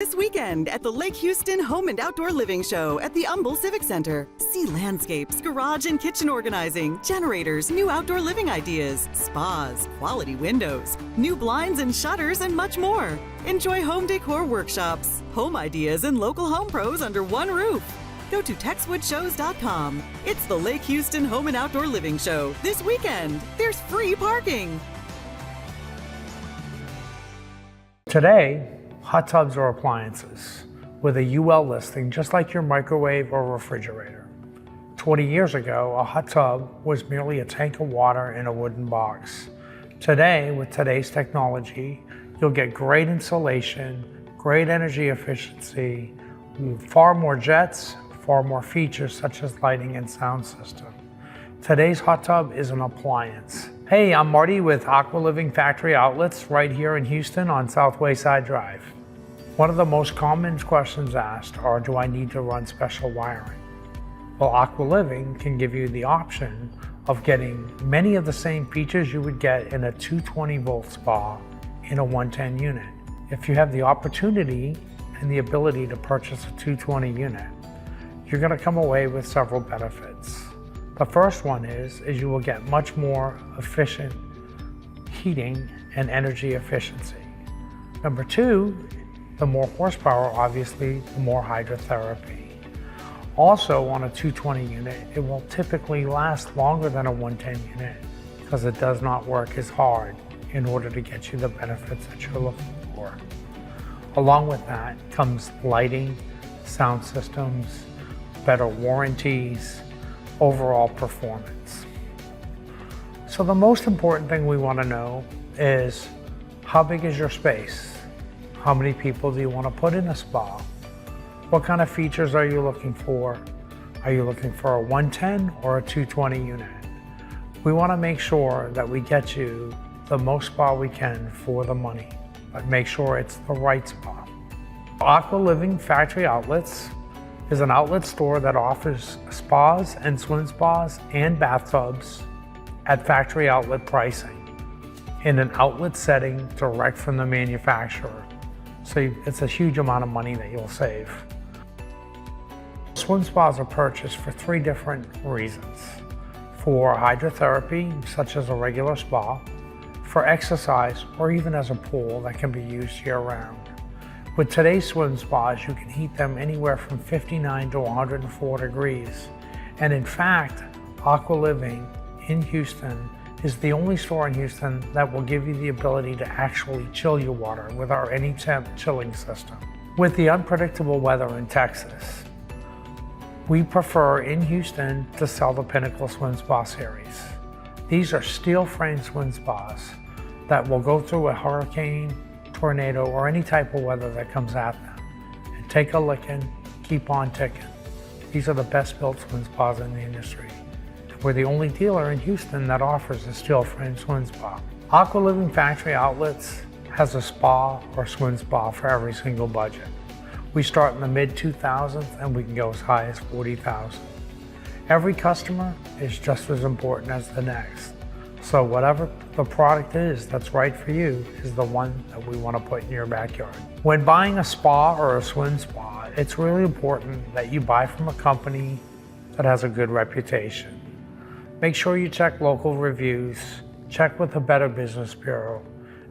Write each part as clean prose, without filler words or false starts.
This weekend at the Lake Houston Home and Outdoor Living Show at the Humble Civic Center. See landscapes, garage and kitchen organizing, generators, new outdoor living ideas, spas, quality windows, new blinds and shutters, and much more. Enjoy home decor workshops, home ideas, and local home pros under one roof. Go to TexwoodShows.com. It's the Lake Houston Home and Outdoor Living Show this weekend. There's free parking. Today, hot tubs are appliances with a UL listing just like your microwave or refrigerator. 20 years ago, a hot tub was merely a tank of water in a wooden box. Today, with today's technology, you'll get great insulation, great energy efficiency, far more jets, far more features such as lighting and sound system. Today's hot tub is an appliance. Hey, I'm Marty with Aqua Living Factory Outlets right here in Houston on South Wayside Drive. One of the most common questions asked are, do I need to run special wiring? Well, Aqua Living can give you the option of getting many of the same features you would get in a 220 volt spa in a 110 unit. If you have the opportunity and the ability to purchase a 220 unit, you're going to come away with several benefits. The first one is you will get much more efficient heating and energy efficiency. Number two, the more horsepower, obviously, the more hydrotherapy. Also, on a 220 unit, it will typically last longer than a 110 unit because it does not work as hard in order to get you the benefits that you're looking for. Along with that comes lighting, sound systems, better warranties, overall performance. So the most important thing we want to know is, how big is your space? How many people do you want to put in a spa? What kind of features are you looking for? Are you looking for a 110 or a 220 unit? We want to make sure that we get you the most spa we can for the money, but make sure it's the right spa. Aqua Living Factory Outlets is an outlet store that offers spas and swim spas and bathtubs at factory outlet pricing in an outlet setting direct from the manufacturer. So it's a huge amount of money that you'll save. Swim spas are purchased for three different reasons. For hydrotherapy, such as a regular spa, for exercise, or even as a pool that can be used year-round. With today's swim spas, you can heat them anywhere from 59 to 104 degrees. And in fact, Aqua Living in Houston is the only store in Houston that will give you the ability to actually chill your water with our AnyTemp chilling system. With the unpredictable weather in Texas, we prefer in Houston to sell the Pinnacle Swim Spa series. These are steel frame swim spas that will go through a hurricane, tornado, or any type of weather that comes at them and take a licking, keep on ticking. These are the best built swim spas in the industry. We're the only dealer in Houston that offers a steel frame swim spa. Aqua Living Factory Outlets has a spa or swim spa for every single budget. We start in the mid 2000s and we can go as high as 40,000. Every customer is just as important as the next. So whatever the product is that's right for you is the one that we want to put in your backyard. When buying a spa or a swim spa, it's really important that you buy from a company that has a good reputation. Make sure you check local reviews, check with the Better Business Bureau,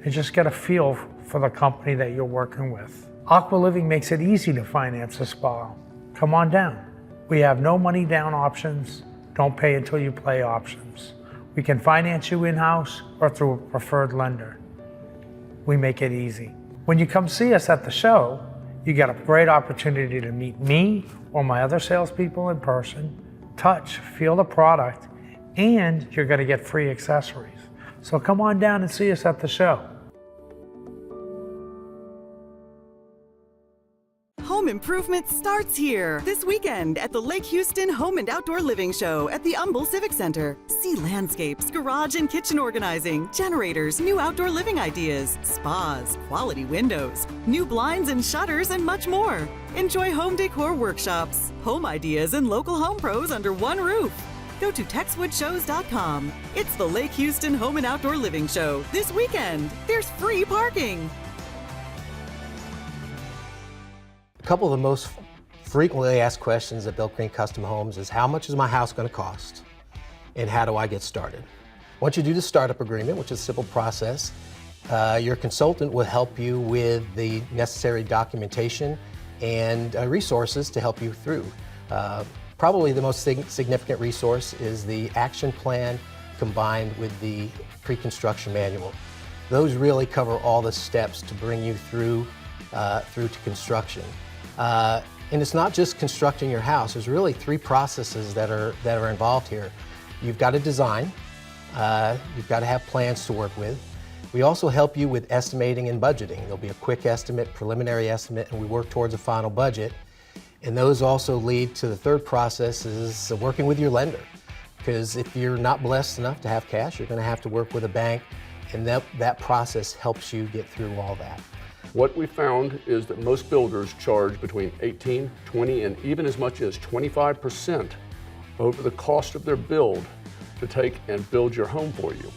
and just get a feel for the company that you're working with. Aqua Living makes it easy to finance a spa. Come on down. We have no money down options, don't pay until you play options. We can finance you in-house or through a preferred lender. We make it easy. When you come see us at the show, you get a great opportunity to meet me or my other salespeople in person, touch, feel the product, and you're going to get free accessories. So come on down and see us at the show. Home improvement starts here this weekend at the Lake Houston Home and Outdoor Living Show at the Humble Civic Center. See landscapes, garage and kitchen organizing, generators, new outdoor living ideas, spas, quality windows, new blinds and shutters, and much more. Enjoy home decor workshops, home ideas, and local home pros under one roof. Go to TexwoodShows.com. It's the Lake Houston Home and Outdoor Living Show this weekend. There's free parking. couple of the most frequently asked questions at Built Green Custom Homes is, how much is my house going to cost? And how do I get started? Once you do the startup agreement, which is a simple process, your consultant will help you with the necessary documentation and resources to help you through. Probably the most significant resource is the action plan combined with the pre-construction manual. Those really cover all the steps to bring you through to construction. And it's not just constructing your house. There's really three processes that are involved here. You've got to design. You've got to have plans to work with. We also help you with estimating and budgeting. There'll be a quick estimate, preliminary estimate, and we work towards a final budget. And those also lead to the third process, is working with your lender. Because if you're not blessed enough to have cash, you're going to have to work with a bank, and that process helps you get through all that. What we found is that most builders charge between 18, 20, and even as much as 25% over the cost of their build to take and build your home for you.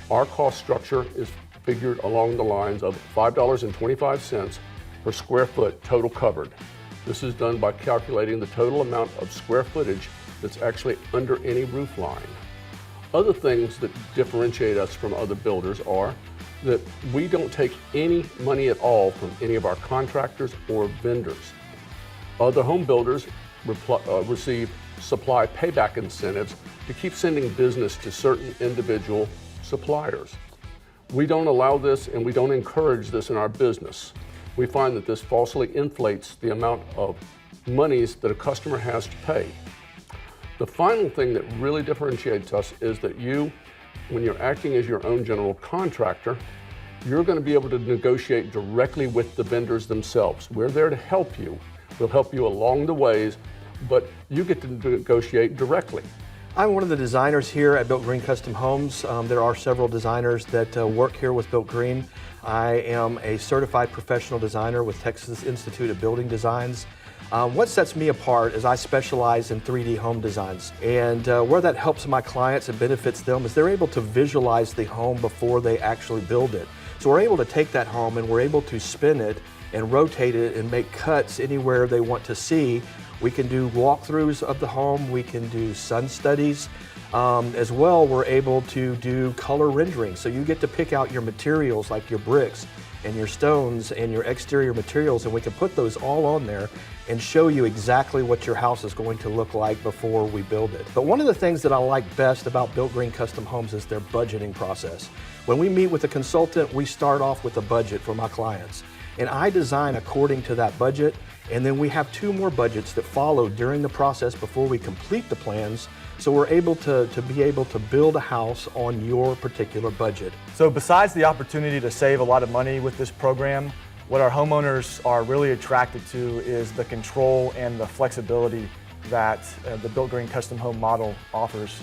Our cost structure is figured along the lines of $5.25 per square foot total covered. This is done by calculating the total amount of square footage that's actually under any roof line. Other things that differentiate us from other builders are that we don't take any money at all from any of our contractors or vendors. Other home builders receive supply payback incentives to keep sending business to certain individual suppliers. We don't allow this, and we don't encourage this in our business. We find that this falsely inflates the amount of monies that a customer has to pay. The final thing that really differentiates us is that when you're acting as your own general contractor, you're going to be able to negotiate directly with the vendors themselves. We're there to help you. We'll help you along the ways, but you get to negotiate directly. I'm one of the designers here at Built Green Custom Homes. There are several designers that work here with Built Green. I am a certified professional designer with Texas Institute of Building Designs. What sets me apart is I specialize in 3D home designs, and where that helps my clients and benefits them is they're able to visualize the home before they actually build it. So we're able to take that home and we're able to spin it and rotate it and make cuts anywhere they want to see. We can do walkthroughs of the home, we can do sun studies. As well, we're able to do color rendering. So you get to pick out your materials like your bricks and your stones and your exterior materials, and we can put those all on there and show you exactly what your house is going to look like before we build it. But one of the things that I like best about Built Green Custom Homes is their budgeting process. When we meet with a consultant, we start off with a budget for my clients. And I design according to that budget, and then we have 2 more budgets that follow during the process before we complete the plans, so we're able to build a house on your particular budget. So besides the opportunity to save a lot of money with this program, what our homeowners are really attracted to is the control and the flexibility that the Built Green Custom Home model offers.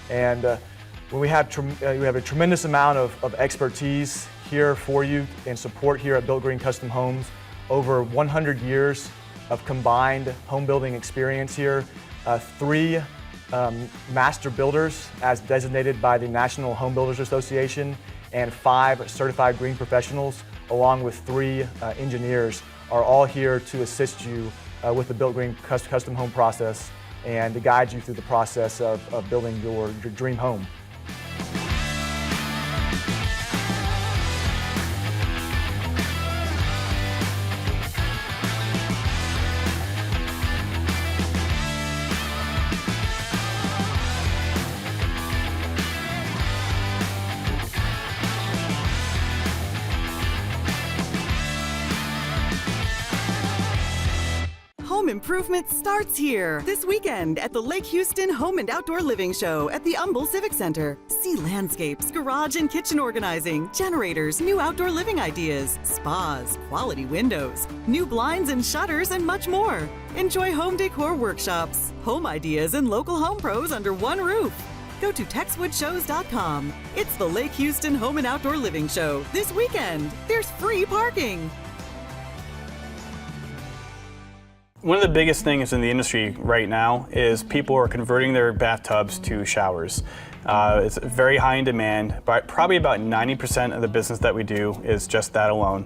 And when we have a tremendous amount of expertise here for you and support here at Built Green Custom Homes, over 100 years of combined home building experience here, 3 master builders as designated by the National Home Builders Association, and 5 certified green professionals, along with 3 engineers, are all here to assist you with the Built Green Custom Home process and to guide you through the process of building your dream home. Home improvement starts here this weekend at the Lake Houston Home and Outdoor Living Show at the Humble Civic Center. See landscapes, garage and kitchen organizing, generators, new outdoor living ideas, spas, quality windows, new blinds and shutters, and much more. Enjoy home decor workshops, home ideas, and local home pros under one roof. Go to TexwoodShows.com. It's the Lake Houston Home and Outdoor Living Show this weekend. There's free parking. One of the biggest things in the industry right now is people are converting their bathtubs to showers. It's very high in demand, but probably about 90% of the business that we do is just that alone.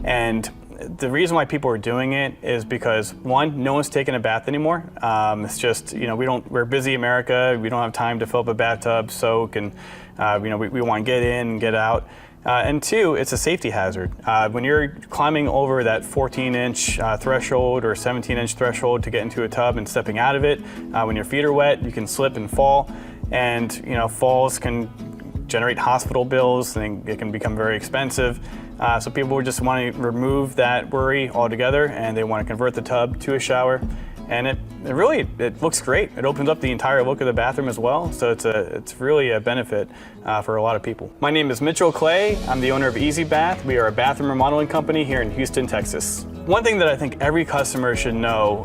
And the reason why people are doing it is because, one, no one's taking a bath anymore. It's just, we're busy America. We don't have time to fill up a bathtub, soak, and we want to get in and get out. And two, it's a safety hazard. When you're climbing over that 14-inch threshold or 17-inch threshold to get into a tub and stepping out of it, when your feet are wet, you can slip and fall. And falls can generate hospital bills, and it can become very expensive. So people just want to remove that worry altogether, and they want to convert the tub to a shower. And it looks great. It opens up the entire look of the bathroom as well, so it's really a benefit for a lot of people. My name is Mitchell Clay. I'm the owner of Easy Bath. We are a bathroom remodeling company here in Houston, Texas. One thing that I think every customer should know,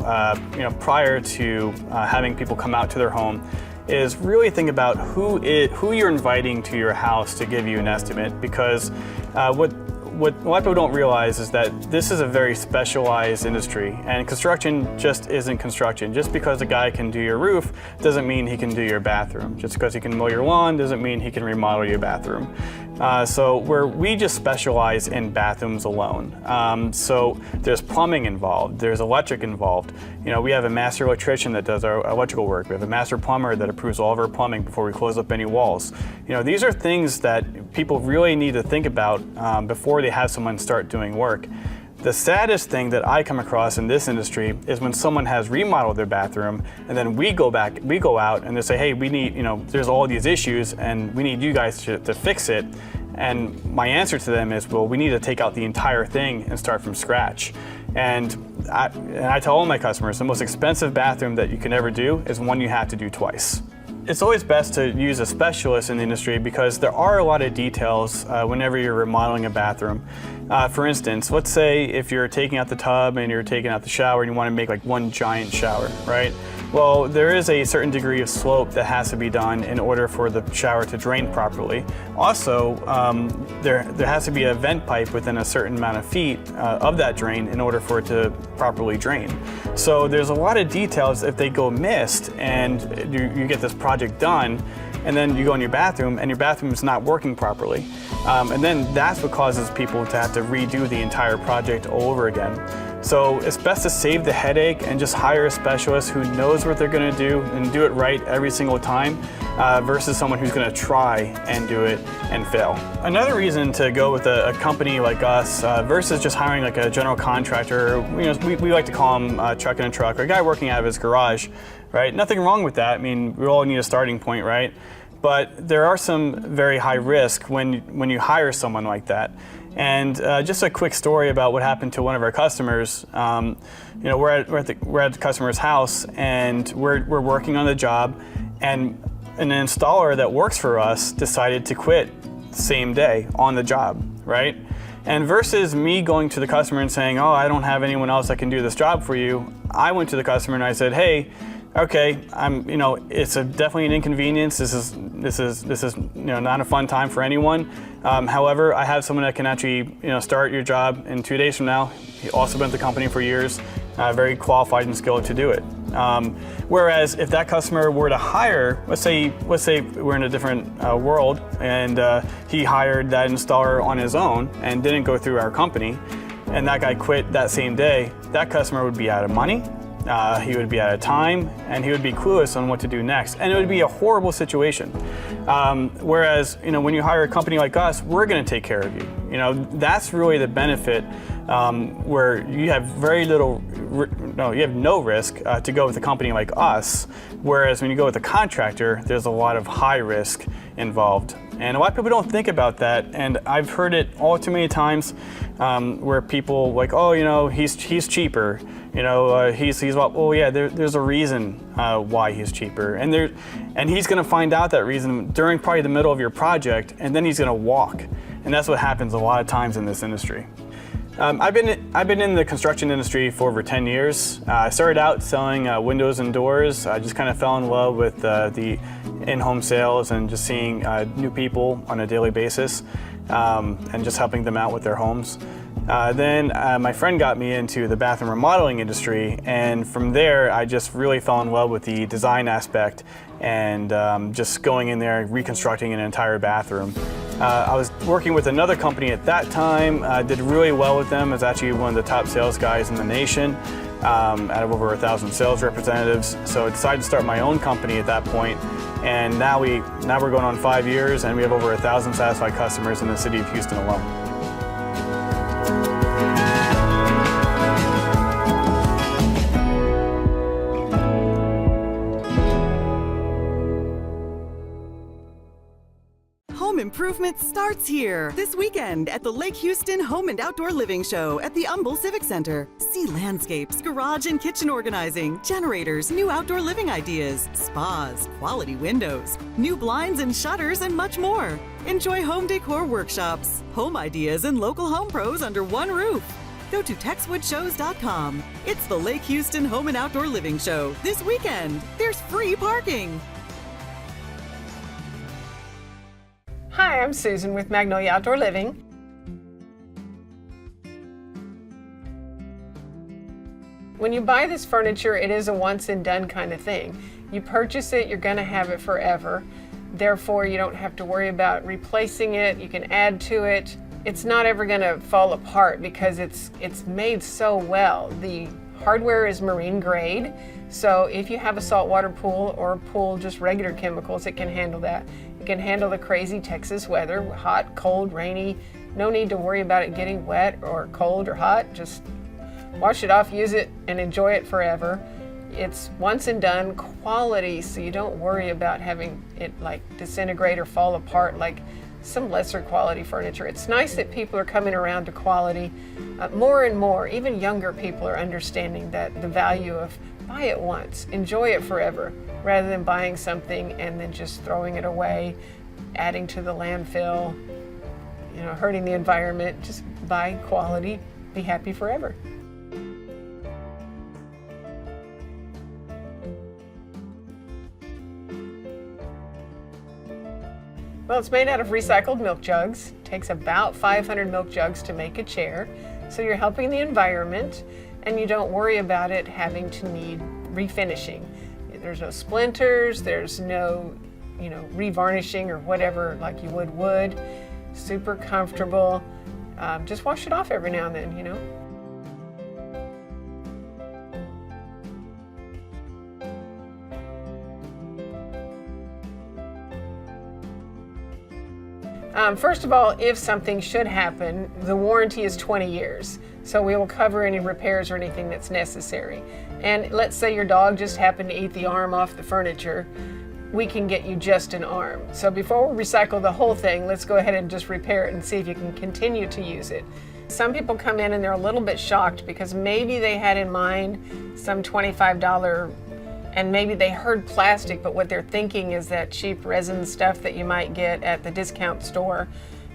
prior to having people come out to their home, is really think about who you're inviting to your house to give you an estimate, because what a lot of people don't realize is that this is a very specialized industry, and construction just isn't construction. Just because a guy can do your roof doesn't mean he can do your bathroom. Just because he can mow your lawn doesn't mean he can remodel your bathroom. So we just specialize in bathrooms alone. So there's plumbing involved, there's electric involved. We have a master electrician that does our electrical work. We have a master plumber that approves all of our plumbing before we close up any walls. These are things that people really need to think about before they have someone start doing work. The saddest thing that I come across in this industry is when someone has remodeled their bathroom and then we go out and they say, hey, we need, there's all these issues and we need you guys to fix it. And my answer to them is, well, we need to take out the entire thing and start from scratch. And I tell all my customers, the most expensive bathroom that you can ever do is one you have to do twice. It's always best to use a specialist in the industry because there are a lot of details whenever you're remodeling a bathroom. For instance, let's say if you're taking out the tub and you're taking out the shower and you want to make like one giant shower, right? Well, there is a certain degree of slope that has to be done in order for the shower to drain properly. Also, there has to be a vent pipe within a certain amount of feet of that drain in order for it to properly drain. So there's a lot of details if they go missed and you get this project done, and then you go in your bathroom and your bathroom is not working properly. And then that's what causes people to have to redo the entire project all over again. So it's best to save the headache and just hire a specialist who knows what they're going to do and do it right every single time versus someone who's going to try and do it and fail. Another reason to go with a company like us versus just hiring like a general contractor, we like to call him truck in a truck, or a guy working out of his garage, right? Nothing wrong with that. I mean, we all need a starting point, right? But there are some very high risk when you hire someone like that. And just a quick story about what happened to one of our customers. We're at the customer's house and we're working on the job, and an installer that works for us decided to quit the same day on the job, right? And versus me going to the customer and saying, oh, I don't have anyone else that can do this job for you, I went to the customer and I said, hey, okay, it's definitely an inconvenience. This is not a fun time for anyone. However, I have someone that can actually start your job in 2 days from now. He also been at the company for years, very qualified and skilled to do it. Whereas if that customer were to hire, let's say we're in a different world, and he hired that installer on his own and didn't go through our company, and that guy quit that same day, that customer would be out of money. He would be out of time, and he would be clueless on what to do next, and it would be a horrible situation. Whereas, when you hire a company like us, we're going to take care of you. That's really the benefit, where you have you have no risk to go with a company like us. Whereas when you go with a contractor, there's a lot of high risk involved. And a lot of people don't think about that, and I've heard it all too many times where people like, oh, he's cheaper. There's a reason why he's cheaper, and he's going to find out that reason during probably the middle of your project, and then he's going to walk, and that's what happens a lot of times in this industry. I've been in the construction industry for over 10 years. I started out selling windows and doors. I just kind of fell in love with the in-home sales and just seeing new people on a daily basis and just helping them out with their homes. Then my friend got me into the bathroom remodeling industry, and from there I just really fell in love with the design aspect and just going in there and reconstructing an entire bathroom. I was working with another company at that time, did really well with them. I was actually one of the top sales guys in the nation, out of over 1,000 sales representatives. So I decided to start my own company at that point, and now we're going on 5 years, and we have over 1,000 satisfied customers in the city of Houston alone. Home improvement starts here this weekend at the Lake Houston Home and Outdoor Living Show at the Humble Civic Center. See landscapes, garage and kitchen organizing, generators, new outdoor living ideas, spas, quality windows, new blinds and shutters, and much more. Enjoy home decor workshops, home ideas, and local home pros under one roof. Go to TexwoodShows.com. It's the Lake Houston Home and Outdoor Living Show this weekend. There's free parking. Hi, I'm Susan with Magnolia Outdoor Living. When you buy this furniture, it is a once and done kind of thing. You purchase it, you're going to have it forever. Therefore, you don't have to worry about replacing it. You can add to it. It's not ever going to fall apart because it's made so well. The hardware is marine grade, so if you have a saltwater pool or a pool just regular chemicals, it can handle that. It can handle the crazy Texas weather, hot, cold, rainy. No need to worry about it getting wet or cold or hot. Just wash it off, use it, and enjoy it forever. It's once and done quality, so you don't worry about having it like disintegrate or fall apart like some lesser quality furniture. It's nice that people are coming around to quality. More and more, even younger people are understanding that the value of buy it once, enjoy it forever, rather than buying something and then just throwing it away, adding to the landfill, hurting the environment. Just buy quality, be happy forever. Well, it's made out of recycled milk jugs. It takes about 500 milk jugs to make a chair. So you're helping the environment, and you don't worry about it having to need refinishing. There's no splinters, there's no, revarnishing or whatever like you would wood. Super comfortable. Just wash it off every now and then, First of all, if something should happen, the warranty is 20 years. So we will cover any repairs or anything that's necessary. And let's say your dog just happened to eat the arm off the furniture, we can get you just an arm. So before we recycle the whole thing, let's go ahead and just repair it and see if you can continue to use it. Some people come in and they're a little bit shocked because maybe they had in mind some $25 and maybe they heard plastic, but what they're thinking is that cheap resin stuff that you might get at the discount store.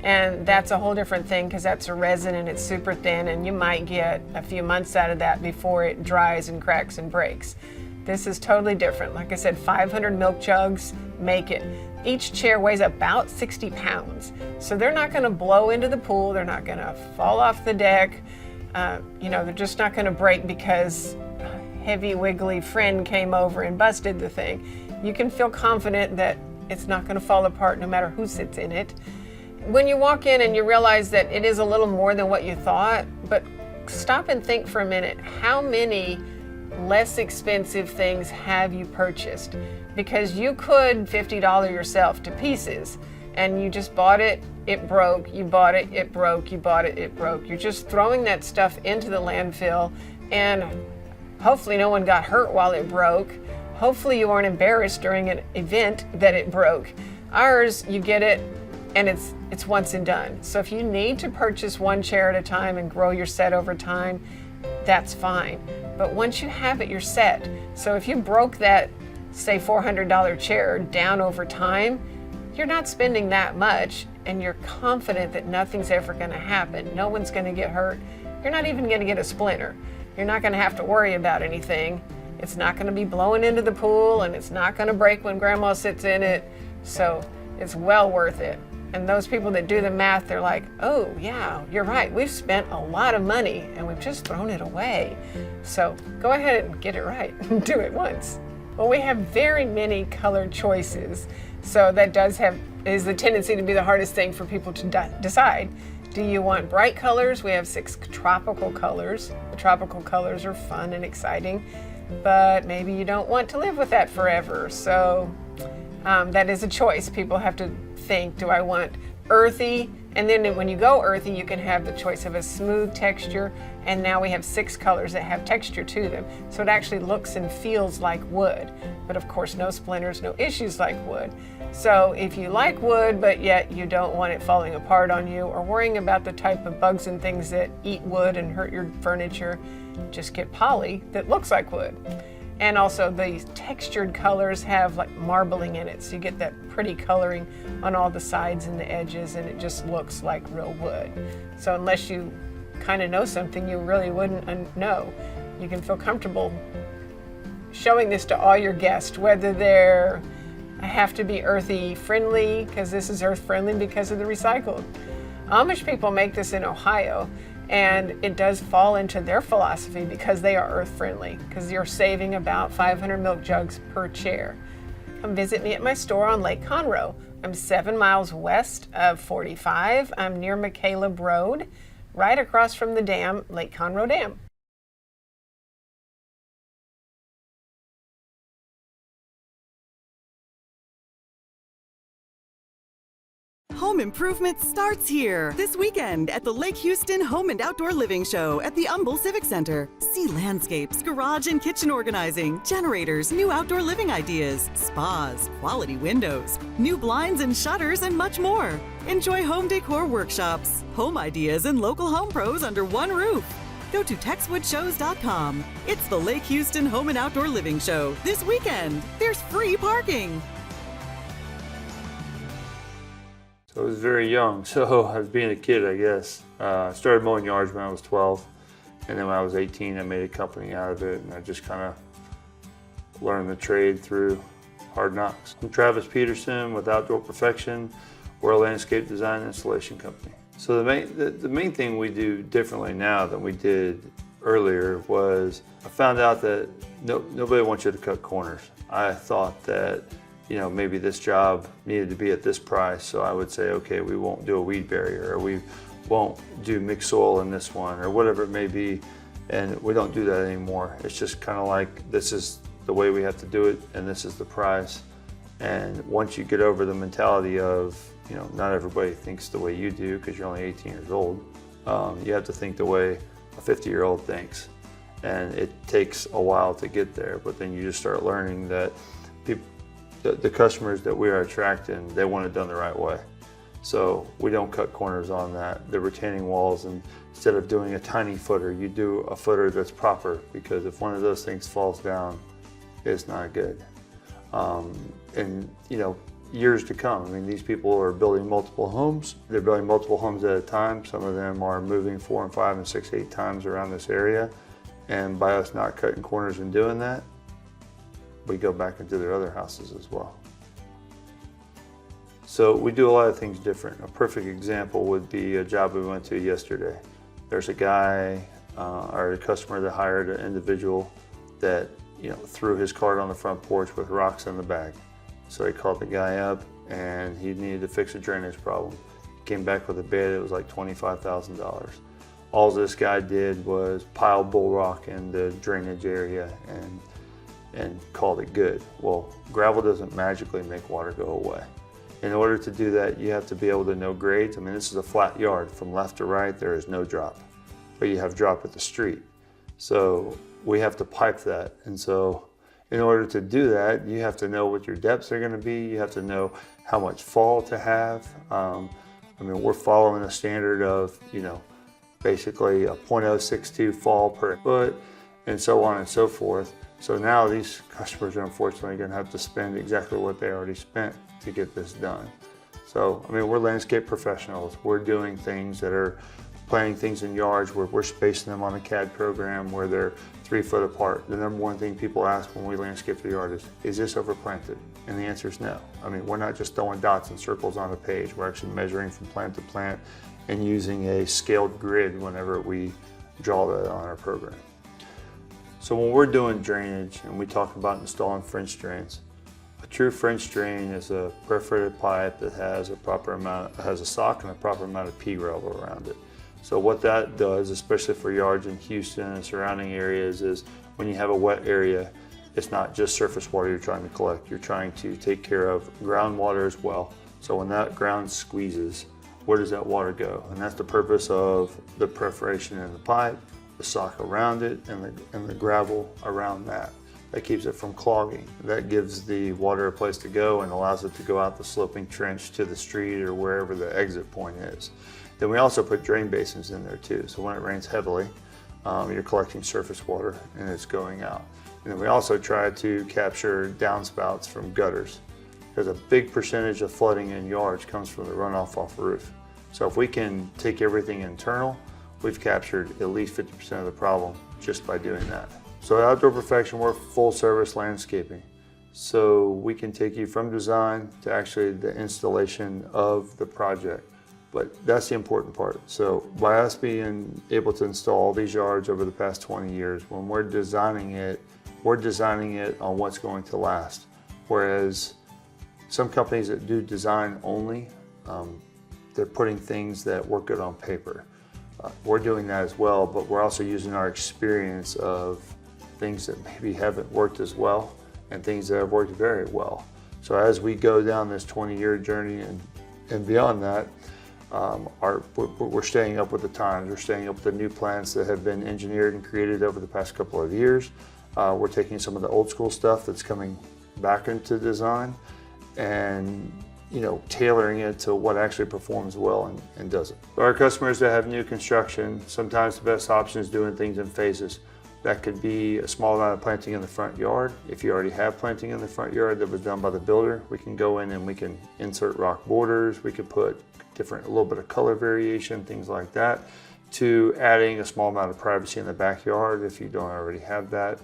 And that's a whole different thing because that's a resin and it's super thin and you might get a few months out of that before it dries and cracks and breaks. This is totally different. Like I said, 500 milk jugs make it. Each chair weighs about 60 pounds. So they're not going to blow into the pool. They're not going to fall off the deck. They're just not going to break because heavy wiggly friend came over and busted the thing. You can feel confident that it's not going to fall apart no matter who sits in it. When you walk in and you realize that it is a little more than what you thought, but stop and think for a minute, how many less expensive things have you purchased? Because you could $50 yourself to pieces and you just bought it, it broke, you bought it, it broke, you bought it, it broke. You're just throwing that stuff into the landfill and hopefully no one got hurt while it broke. Hopefully you weren't embarrassed during an event that it broke. Ours, you get it and it's once and done. So if you need to purchase one chair at a time and grow your set over time, that's fine. But once you have it, you're set. So if you broke that, say $400 chair down over time, you're not spending that much and you're confident that nothing's ever gonna happen. No one's gonna get hurt. You're not even gonna get a splinter. You're not going to have to worry about anything. It's not going to be blowing into the pool and it's not going to break when grandma sits in it. So it's well worth it. And those people that do the math, they're like, oh yeah, you're right. We've spent a lot of money and we've just thrown it away. So go ahead and get it right and do it once. Well, we have very many color choices. So that does have is the tendency to be the hardest thing for people to decide. Do you want bright colors? We have 6 tropical colors. The tropical colors are fun and exciting, but maybe you don't want to live with that forever. So that is a choice. People have to think, do I want earthy? And then when you go earthy, you can have the choice of a smooth texture, and now we have 6 colors that have texture to them. So it actually looks and feels like wood, but of course no splinters, no issues like wood. So if you like wood, but yet you don't want it falling apart on you or worrying about the type of bugs and things that eat wood and hurt your furniture, just get poly that looks like wood. And also the textured colors have like marbling in it, so you get that pretty coloring on all the sides and the edges, and it just looks like real wood. So unless you kind of know something you really wouldn't know, you can feel comfortable showing this to all your guests, whether they're have to be earthy friendly, because this is earth friendly because of the recycled. Amish people make this in Ohio, and it does fall into their philosophy because they are earth friendly, because you're saving about 500 milk jugs per chair. Come visit me at my store on Lake Conroe. I'm 7 miles west of 45. I'm near McCaleb Road, right across from the dam, Lake Conroe Dam. Home improvement starts here this weekend at the Lake Houston Home and Outdoor Living Show at the Humble Civic Center. See landscapes, garage and kitchen organizing, generators, new outdoor living ideas, spas, quality windows, new blinds and shutters, and much more. Enjoy home decor workshops, home ideas, and local home pros under one roof. Go to TexwoodShows.com. It's the Lake Houston Home and Outdoor Living Show this weekend. There's free parking. So I was very young, so I was being a kid, I guess. I started mowing yards when I was 12, and then when I was 18, I made a company out of it, and I just kind of learned the trade through hard knocks. I'm Travis Peterson with Outdoor Perfection. We're a landscape design and installation company. So the main thing we do differently now than we did earlier was I found out that nobody wants you to cut corners. I thought that maybe this job needed to be at this price, so I would say, okay, we won't do a weed barrier, or we won't do mixed soil in this one, or whatever it may be, and we don't do that anymore. It's just kind of like, this is the way we have to do it, and this is the price. And once you get over the mentality of, not everybody thinks the way you do because you're only 18 years old, you have to think the way a 50-year-old thinks. And it takes a while to get there, but then you just start learning that the customers that we are attracting, they want it done the right way. So we don't cut corners on that. The retaining walls, and instead of doing a tiny footer, you do a footer that's proper, because if one of those things falls down, it's not good. And years to come, I mean, these people are building multiple homes. They're building multiple homes at a time. Some of them are moving 4 and 5 and 6, 8 times around this area. And by us not cutting corners and doing that, we go back into their other houses as well. So we do a lot of things different. A perfect example would be a job we went to yesterday. There's a guy or a customer that hired an individual that threw his cart on the front porch with rocks in the bag. So he called the guy up, and he needed to fix a drainage problem. He came back with a bid. It was like $25,000. All this guy did was pile bull rock in the drainage area and called it good. Well, gravel doesn't magically make water go away. In order to do that, you have to be able to know grades. I mean, this is a flat yard. From left to right, there is no drop, but you have drop at the street. So we have to pipe that. And so in order to do that, you have to know what your depths are going to be. You have to know how much fall to have. I mean, we're following a standard of, basically a 0.062 fall per foot, and so on and so forth. So now these customers are unfortunately going to have to spend exactly what they already spent to get this done. So, I mean, we're landscape professionals. We're doing things that are planting things in yards where we're spacing them on a CAD program where they're 3 foot apart. The number one thing people ask when we landscape the yard is this overplanted? And the answer is no. I mean, we're not just throwing dots and circles on a page. We're actually measuring from plant to plant and using a scaled grid whenever we draw that on our program. So when we're doing drainage and we talk about installing French drains, a true French drain is a perforated pipe that has a sock and a proper amount of pea gravel around it. So what that does, especially for yards in Houston and surrounding areas, is when you have a wet area, it's not just surface water you're trying to collect. You're trying to take care of groundwater as well. So when that ground squeezes, where does that water go? And that's the purpose of the perforation in the pipe, the sock around it, and the gravel around that. That keeps it from clogging. That gives the water a place to go and allows it to go out the sloping trench to the street or wherever the exit point is. Then we also put drain basins in there too. So when it rains heavily, you're collecting surface water and it's going out. And then we also try to capture downspouts from gutters, because a big percentage of flooding in yards comes from the runoff off the roof. So if we can take everything internal, we've captured at least 50% of the problem just by doing that. So at Outdoor Perfection, we're full service landscaping. So we can take you from design to actually the installation of the project. But that's the important part. So by us being able to install all these yards over the past 20 years, when we're designing it on what's going to last. Whereas some companies that do design only, they're putting things that work good on paper. We're doing that as well, but we're also using our experience of things that maybe haven't worked as well and things that have worked very well. So as we go down this 20-year journey and beyond that, we're staying up with the times. We're staying up with the new plants that have been engineered and created over the past couple of years. We're taking some of the old school stuff that's coming back into design and tailoring it to what actually performs well and doesn't. For our customers that have new construction, sometimes the best option is doing things in phases. That could be a small amount of planting in the front yard. If you already have planting in the front yard that was done by the builder, we can go in and we can insert rock borders. We could put a little bit of color variation, things like that, to adding a small amount of privacy in the backyard if you don't already have that.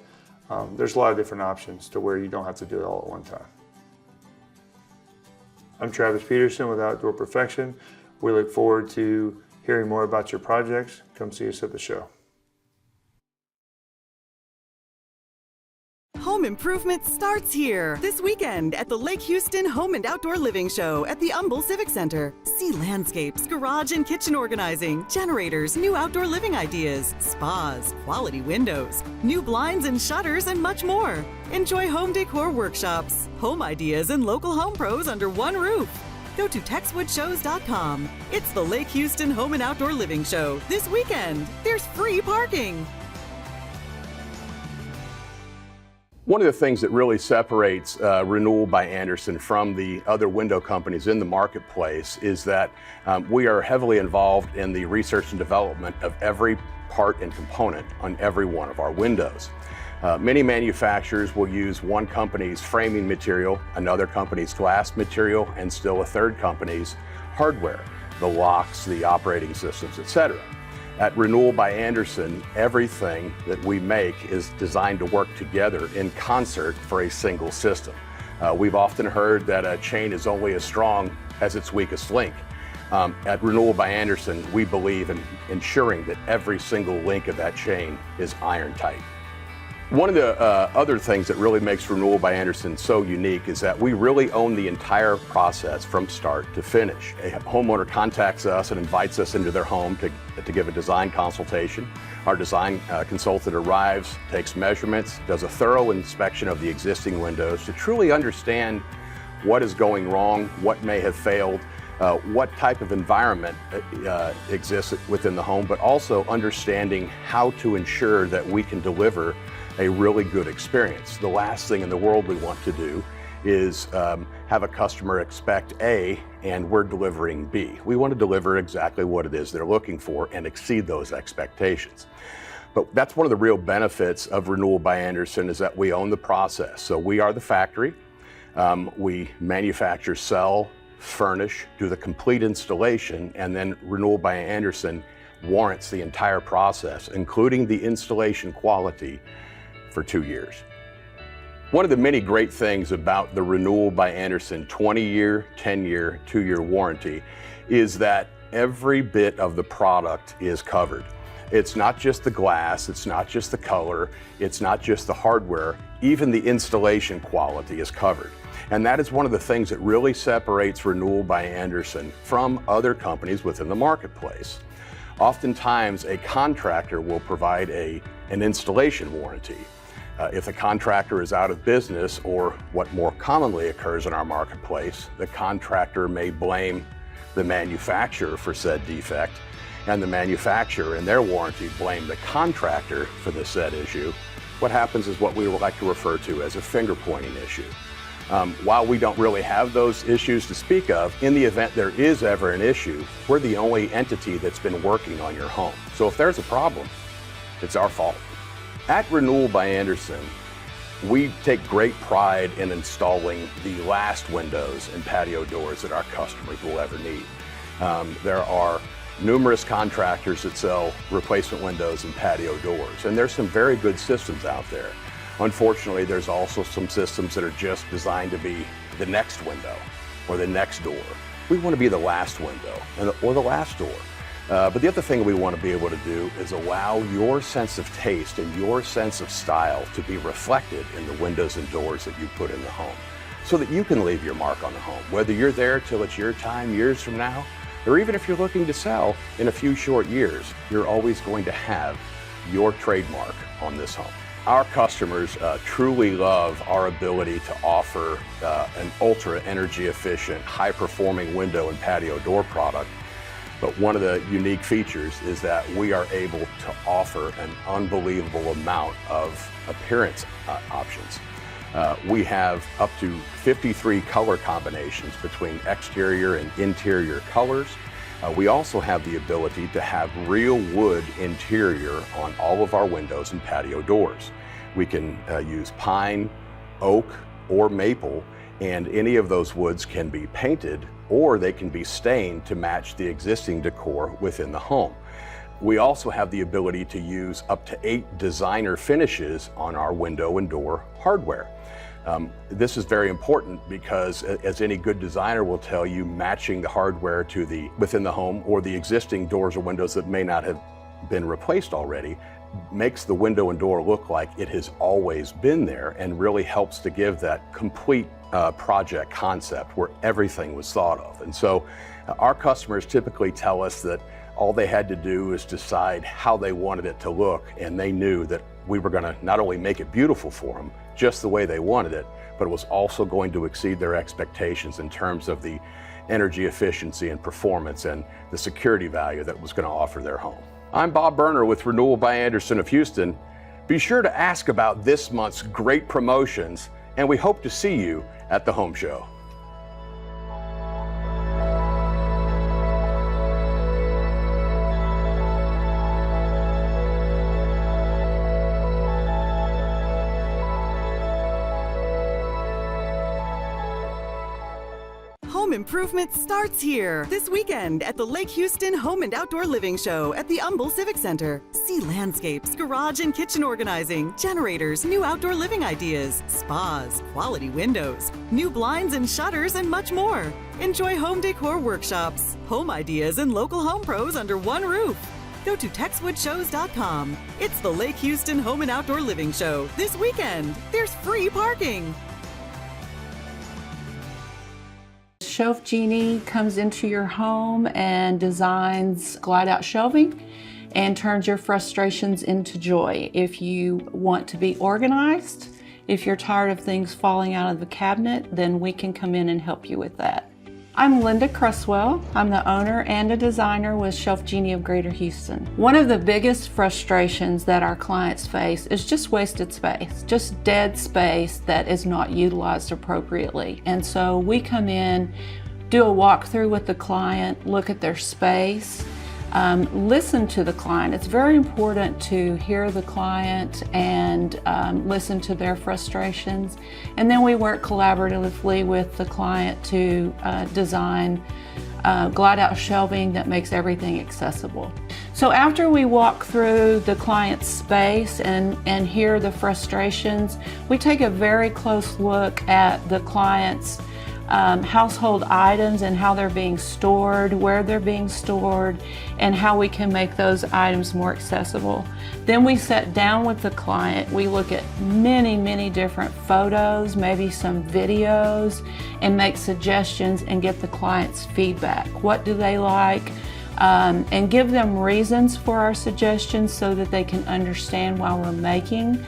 There's a lot of different options to where you don't have to do it all at one time. I'm Travis Peterson with Outdoor Perfection. We look forward to hearing more about your projects. Come see us at the show. Home improvement starts here this weekend at the Lake Houston Home and Outdoor Living Show at the Humble Civic Center. See landscapes, garage and kitchen organizing, generators, new outdoor living ideas, spas, quality windows, new blinds and shutters, and much more. Enjoy home decor workshops, home ideas, and local home pros under one roof. Go to TexwoodShows.com. It's the Lake Houston Home and Outdoor Living Show this weekend. There's free parking. One of the things that really separates Renewal by Andersen from the other window companies in the marketplace is that we are heavily involved in the research and development of every part and component on every one of our windows. Many manufacturers will use one company's framing material, another company's glass material, and still a third company's hardware, the locks, the operating systems, etc. At Renewal by Andersen, everything that we make is designed to work together in concert for a single system. We've often heard that a chain is only as strong as its weakest link. At Renewal by Andersen, we believe in ensuring that every single link of that chain is iron tight. One of the other things that really makes Renewal by Andersen so unique is that we really own the entire process from start to finish. A homeowner contacts us and invites us into their home to give a design consultation. Our design consultant arrives, takes measurements, does a thorough inspection of the existing windows to truly understand what is going wrong, what may have failed, what type of environment exists within the home, but also understanding how to ensure that we can deliver a really good experience. The last thing in the world we want to do is have a customer expect A and we're delivering B. We want to deliver exactly what it is they're looking for and exceed those expectations. But that's one of the real benefits of Renewal by Andersen is that we own the process. So we are the factory. We manufacture, sell, furnish, do the complete installation, and then Renewal by Andersen warrants the entire process, including the installation quality, for 2 years. One of the many great things about the Renewal by Andersen 20-year, 10-year, 2-year warranty is that every bit of the product is covered. It's not just the glass, it's not just the color, it's not just the hardware, even the installation quality is covered. And that is one of the things that really separates Renewal by Andersen from other companies within the marketplace. Oftentimes, a contractor will provide an installation warranty. If the contractor is out of business, or what more commonly occurs in our marketplace, the contractor may blame the manufacturer for said defect, and the manufacturer in their warranty blame the contractor for the said issue. What happens is what we would like to refer to as a finger pointing issue. While we don't really have those issues to speak of, in the event there is ever an issue, we're the only entity that's been working on your home. So if there's a problem, it's our fault. At Renewal by Andersen, we take great pride in installing the last windows and patio doors that our customers will ever need. There are numerous contractors that sell replacement windows and patio doors, and there's some very good systems out there. Unfortunately, there's also some systems that are just designed to be the next window or the next door. We want to be the last window or the last door. But the other thing we want to be able to do is allow your sense of taste and your sense of style to be reflected in the windows and doors that you put in the home, so that you can leave your mark on the home, whether you're there till it's your time years from now, or even if you're looking to sell in a few short years, you're always going to have your trademark on this home. Our customers truly love our ability to offer an ultra energy efficient, high performing window and patio door product. But one of the unique features is that we are able to offer an unbelievable amount of appearance options. We have up to 53 color combinations between exterior and interior colors. We also have the ability to have real wood interior on all of our windows and patio doors. We can use pine, oak, or maple, and any of those woods can be painted or they can be stained to match the existing decor within the home. We also have the ability to use up to 8 designer finishes on our window and door hardware. This is very important because, as any good designer will tell you, matching the hardware to within the home or the existing doors or windows that may not have been replaced already makes the window and door look like it has always been there, and really helps to give that complete project concept where everything was thought of. And so our customers typically tell us that all they had to do is decide how they wanted it to look, and they knew that we were going to not only make it beautiful for them just the way they wanted it, but it was also going to exceed their expectations in terms of the energy efficiency and performance and the security value that it was going to offer their home. I'm Bob Berner with Renewal by Andersen of Houston. Be sure to ask about this month's great promotions, and we hope to see you at the home show. Home improvement starts here this weekend at the Lake Houston Home and Outdoor Living Show at the Humble Civic Center. See landscapes, garage and kitchen organizing, generators, new outdoor living ideas, spas, quality windows, new blinds and shutters, and much more. Enjoy home decor workshops, home ideas, and local home pros under one roof. Go to TexwoodShows.com. It's the Lake Houston Home and Outdoor Living Show this weekend. There's free parking. Shelf Genie comes into your home and designs glide-out shelving and turns your frustrations into joy. If you want to be organized, if you're tired of things falling out of the cabinet, then we can come in and help you with that. I'm Linda Cresswell. I'm the owner and a designer with Shelf Genie of Greater Houston. One of the biggest frustrations that our clients face is just wasted space, just dead space that is not utilized appropriately. And so we come in, do a walkthrough with the client, look at their space, listen to the client. It's very important to hear the client and listen to their frustrations. And then we work collaboratively with the client to design glide-out shelving that makes everything accessible. So after we walk through the client's space and hear the frustrations, we take a very close look at the client's household items and how they're being stored, where they're being stored, and how we can make those items more accessible. Then we sit down with the client. We look at many different photos, maybe some videos, and make suggestions and get the client's feedback. What do they like? And give them reasons for our suggestions so that they can understand why we're making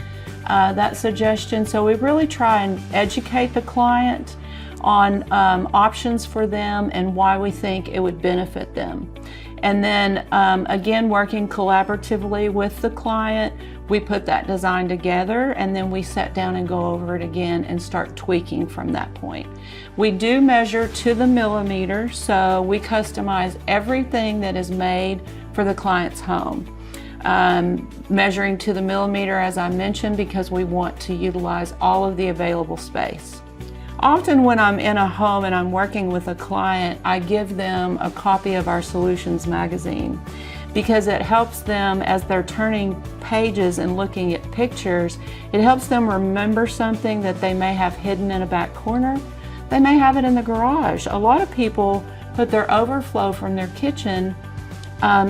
that suggestion. So we really try and educate the client on options for them and why we think it would benefit them. And then again, working collaboratively with the client, we put that design together and then we sit down and go over it again and start tweaking from that point. We do measure to the millimeter, so we customize everything that is made for the client's home. Measuring to the millimeter, as I mentioned, because we want to utilize all of the available space. Often when I'm in a home and I'm working with a client, I give them a copy of our Solutions magazine because it helps them as they're turning pages and looking at pictures. It helps them remember something that they may have hidden in a back corner. They may have it in the garage. A lot of people put their overflow from their kitchen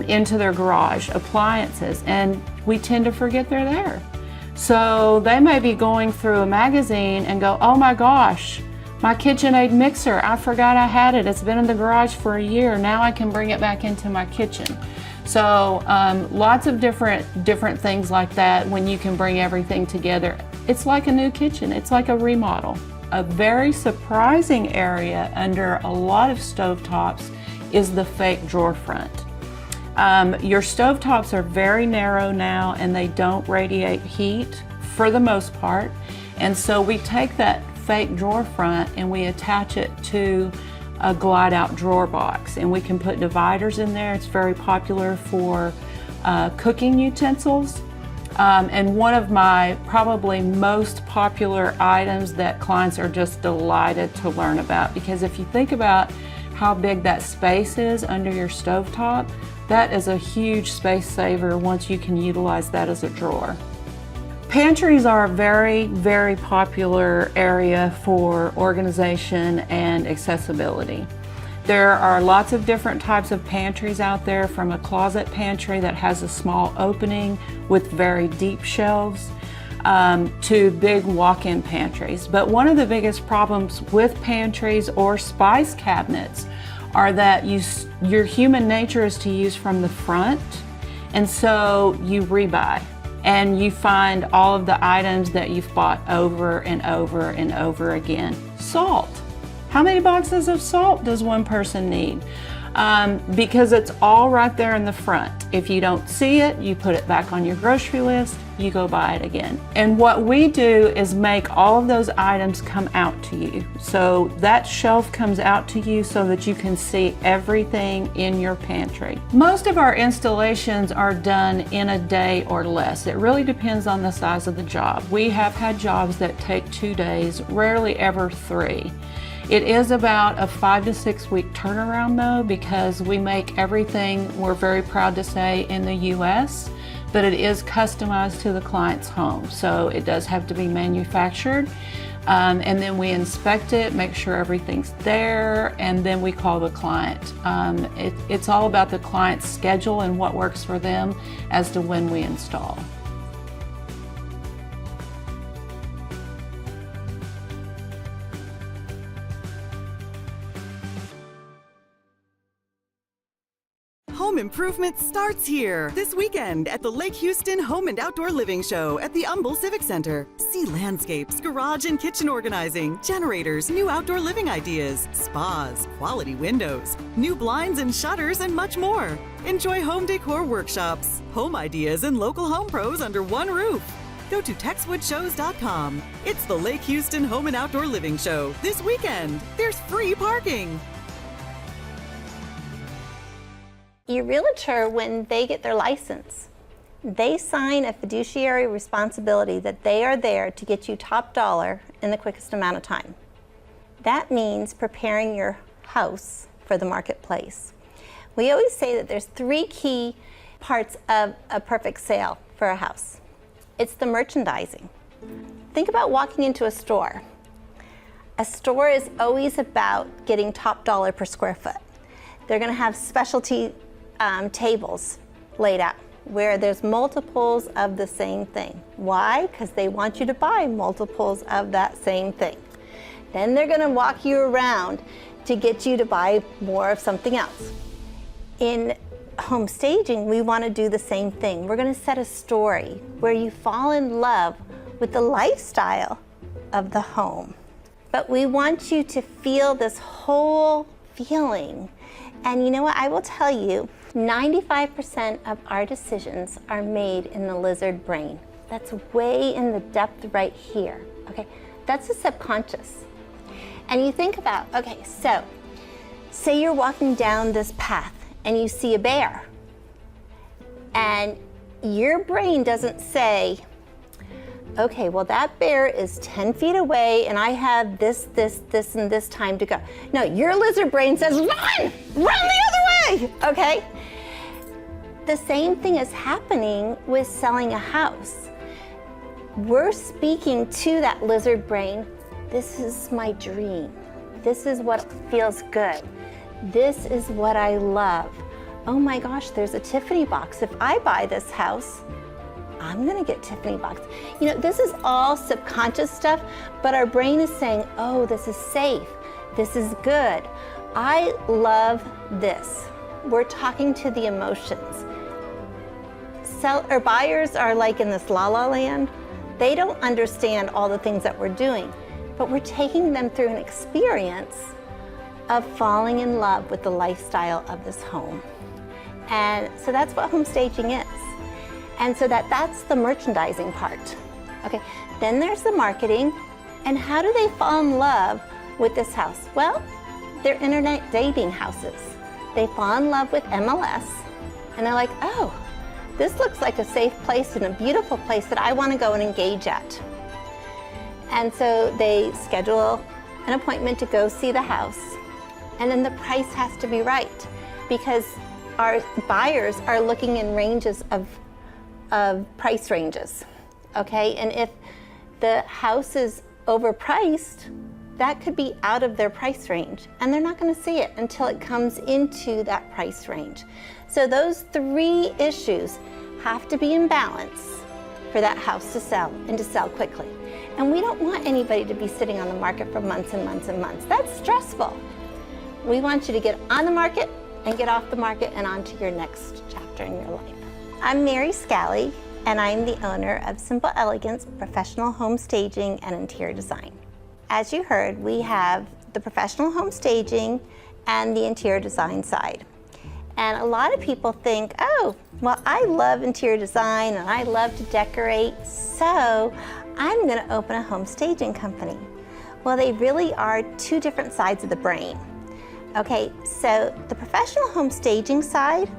into their garage, appliances, and we tend to forget they're there. So they may be going through a magazine and go, oh my gosh, my KitchenAid mixer, I forgot I had it. It's been in the garage for a year. Now I can bring it back into my kitchen. So lots of different things like that when you can bring everything together. It's like a new kitchen. It's like a remodel. A very surprising area under a lot of stovetops is the fake drawer front. Your stovetops are very narrow now and they don't radiate heat for the most part. And so we take that fake drawer front and we attach it to a glide out drawer box, and we can put dividers in there. It's very popular for cooking utensils. And one of my probably most popular items that clients are just delighted to learn about, because if you think about how big that space is under your stovetop, that is a huge space saver once you can utilize that as a drawer. Pantries are a very popular area for organization and accessibility. There are lots of different types of pantries out there, from a closet pantry that has a small opening with very deep shelves to big walk-in pantries. But one of the biggest problems with pantries or spice cabinets are that your human nature is to use from the front, and so you rebuy and you find all of the items that you've bought over and over and over again. Salt. How many boxes of salt does one person need? Because it's all right there in the front. If you don't see it, you put it back on your grocery list, you go buy it again. And what we do is make all of those items come out to you. So that shelf comes out to you so that you can see everything in your pantry. Most of our installations are done in a day or less. It really depends on the size of the job. We have had jobs that take 2 days, rarely ever 3. It is about a 5 to 6 week turnaround though, because we make everything, we're very proud to say, in the US, but it is customized to the client's home. So it does have to be manufactured. And then we inspect it, make sure everything's there, and then we call the client. It's all about the client's schedule and what works for them as to when we install. Home improvement starts here this weekend at the Lake Houston Home and Outdoor Living Show at the Humble Civic Center. See landscapes, garage and kitchen organizing, generators, new outdoor living ideas, spas, quality windows, new blinds and shutters, and much more. Enjoy home decor workshops, home ideas, and local home pros under one roof. Go to TexwoodShows.com. It's the Lake Houston Home and Outdoor Living Show this weekend. There's free parking. Your realtor, when they get their license, they sign a fiduciary responsibility that they are there to get you top dollar in the quickest amount of time. That means preparing your house for the marketplace. We always say that there's 3 key parts of a perfect sale for a house. It's the merchandising. Think about walking into a store. A store is always about getting top dollar per square foot. They're going to have specialty tables laid out where there's multiples of the same thing. Why? Because they want you to buy multiples of that same thing. Then they're going to walk you around to get you to buy more of something else. In home staging, we want to do the same thing. We're going to set a story where you fall in love with the lifestyle of the home. But we want you to feel this whole feeling. And you know what? I will tell you, 95% of our decisions are made in the lizard brain. That's way in the depth right here, okay? That's the subconscious. And you think about, okay, so say you're walking down this path and you see a bear. And your brain doesn't say, okay, well that bear is 10 feet away and I have this, and this time to go. No, your lizard brain says, run the other way, okay? The same thing is happening with selling a house. We're speaking to that lizard brain, this is my dream. This is what feels good. This is what I love. Oh my gosh, there's a Tiffany box. If I buy this house, I'm gonna get Tiffany box. You know, this is all subconscious stuff, but our brain is saying, oh, this is safe. This is good. I love this. We're talking to the emotions. Buyers are like in this la-la land. They don't understand all the things that we're doing, but we're taking them through an experience of falling in love with the lifestyle of this home. And so that's what home staging is. And so that's the merchandising part. Okay, then there's the marketing. And how do they fall in love with this house? Well, they're internet dating houses. They fall in love with MLS and they're like, oh, this looks like a safe place and a beautiful place that I want to go and engage at. And so they schedule an appointment to go see the house. And then the price has to be right because our buyers are looking in ranges of price ranges, okay? And if the house is overpriced, that could be out of their price range and they're not gonna see it until it comes into that price range. So those three issues have to be in balance for that house to sell and to sell quickly. And we don't want anybody to be sitting on the market for months and months and months. That's stressful. We want you to get on the market and get off the market and on to your next chapter in your life. I'm Mary Scally, and I'm the owner of Simple Elegance Professional Home Staging and Interior Design. As you heard, we have the professional home staging and the interior design side. And a lot of people think, oh, well, I love interior design and I love to decorate, so I'm gonna open a home staging company. Well, they really are two different sides of the brain. Okay, so the professional home staging side,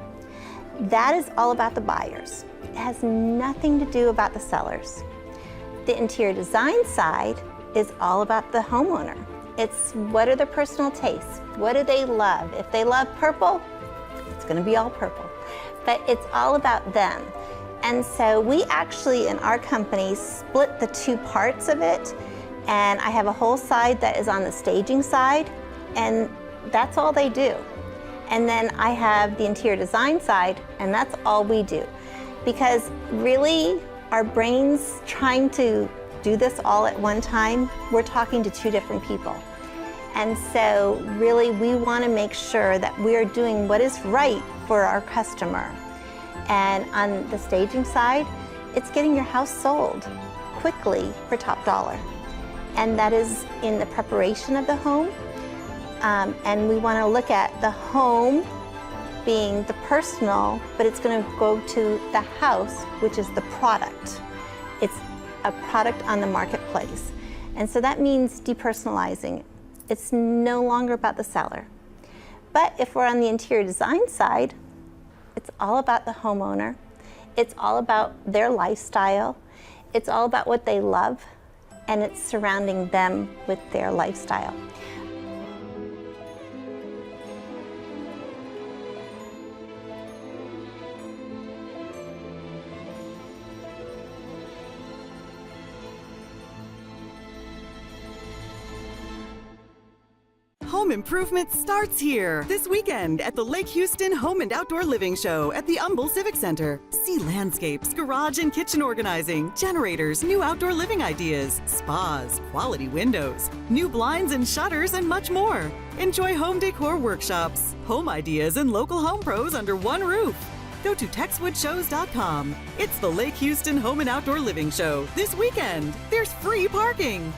that is all about the buyers. It has nothing to do about the sellers. The interior design side is all about the homeowner. It's what are their personal tastes? What do they love? If they love purple, it's gonna be all purple. But it's all about them. And so we actually, in our company, split the two parts of it. And I have a whole side that is on the staging side, and that's all they do. And then I have the interior design side, and that's all we do. Because really, our brains trying to do this all at one time, we're talking to two different people. And so really, we want to make sure that we are doing what is right for our customer. And on the staging side, it's getting your house sold quickly for top dollar. And that is in the preparation of the home. And we want to look at the home being the personal, but it's going to go to the house, which is the product. It's a product on the marketplace. And so that means depersonalizing. It's no longer about the seller. But if we're on the interior design side, it's all about the homeowner. It's all about their lifestyle. It's all about what they love, and it's surrounding them with their lifestyle. Home improvement starts here this weekend at the Lake Houston Home and Outdoor Living Show at the Humble Civic Center. See landscapes, garage and kitchen organizing, generators, new outdoor living ideas, spas, quality windows, new blinds and shutters, and much more. Enjoy home decor workshops, home ideas, and local home pros under one roof. Go to TexwoodShows.com. It's the Lake Houston Home and Outdoor Living Show this weekend. There's free parking.